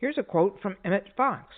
Here's a quote from Emmet Fox.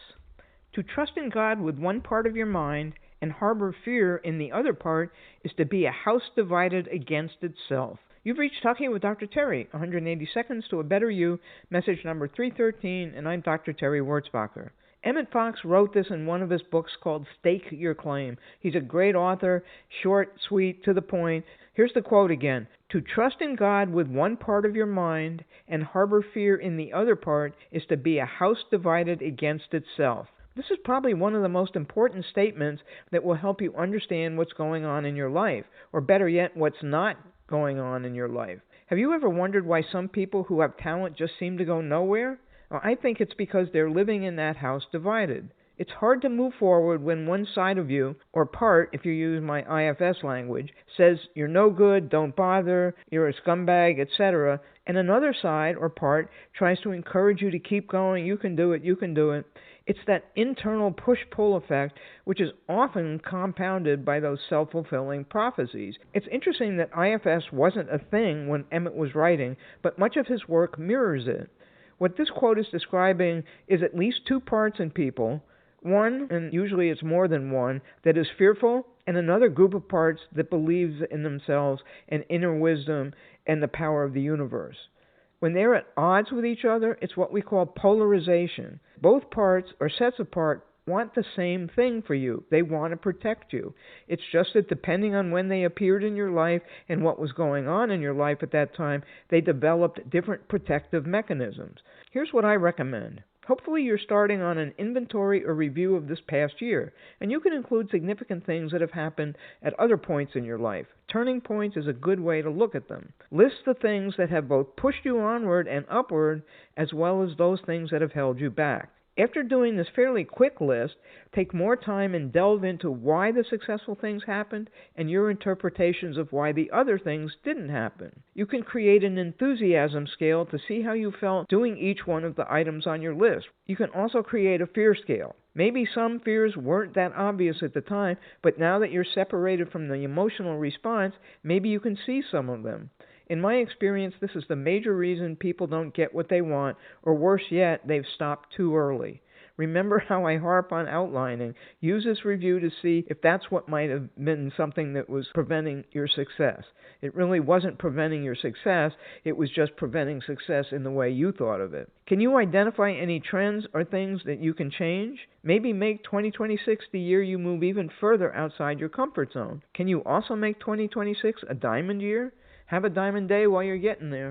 To trust in God with one part of your mind and harbor fear in the other part is to be a house divided against itself. You've reached Talking with Dr. Terry, 180 Seconds to a Better You, message number 313, and I'm Dr. Terry Wurzbacher. Emmet Fox wrote this in one of his books called Stake Your Claim. He's a great author, short, sweet, to the point. Here's the quote again. To trust in God with one part of your mind and harbor fear in the other part is to be a house divided against itself. This is probably one of the most important statements that will help you understand what's going on in your life, or better yet, what's not going on in your life. Have you ever wondered why some people who have talent just seem to go nowhere? Well, I think it's because they're living in that house divided. It's hard to move forward when one side of you, or part, if you use my IFS language, says you're no good, don't bother, you're a scumbag, etc., and another side, or part, tries to encourage you to keep going, you can do it, you can do it. It's that internal push-pull effect, which is often compounded by those self-fulfilling prophecies. It's interesting that IFS wasn't a thing when Emmet was writing, but much of his work mirrors it. What this quote is describing is at least two parts in people, one, and usually it's more than one, that is fearful, and another group of parts that believes in themselves and inner wisdom and the power of the universe. When they're at odds with each other, it's what we call polarization. Both parts, or sets of parts, want the same thing for you. They want to protect you. It's just that depending on when they appeared in your life and what was going on in your life at that time, they developed different protective mechanisms. Here's what I recommend. Hopefully you're starting on an inventory or review of this past year, and you can include significant things that have happened at other points in your life. Turning points is a good way to look at them. List the things that have both pushed you onward and upward, as well as those things that have held you back. After doing this fairly quick list, take more time and delve into why the successful things happened and your interpretations of why the other things didn't happen. You can create an enthusiasm scale to see how you felt doing each one of the items on your list. You can also create a fear scale. Maybe some fears weren't that obvious at the time, but now that you're separated from the emotional response, maybe you can see some of them. In my experience, this is the major reason people don't get what they want, or worse yet, they've stopped too early. Remember how I harp on outlining. Use this review to see if that's what might have been something that was preventing your success. It really wasn't preventing your success, it was just preventing success in the way you thought of it. Can you identify any trends or things that you can change? Maybe make 2026 the year you move even further outside your comfort zone. Can you also make 2026 a diamond year? Have a diamond day while you're getting there.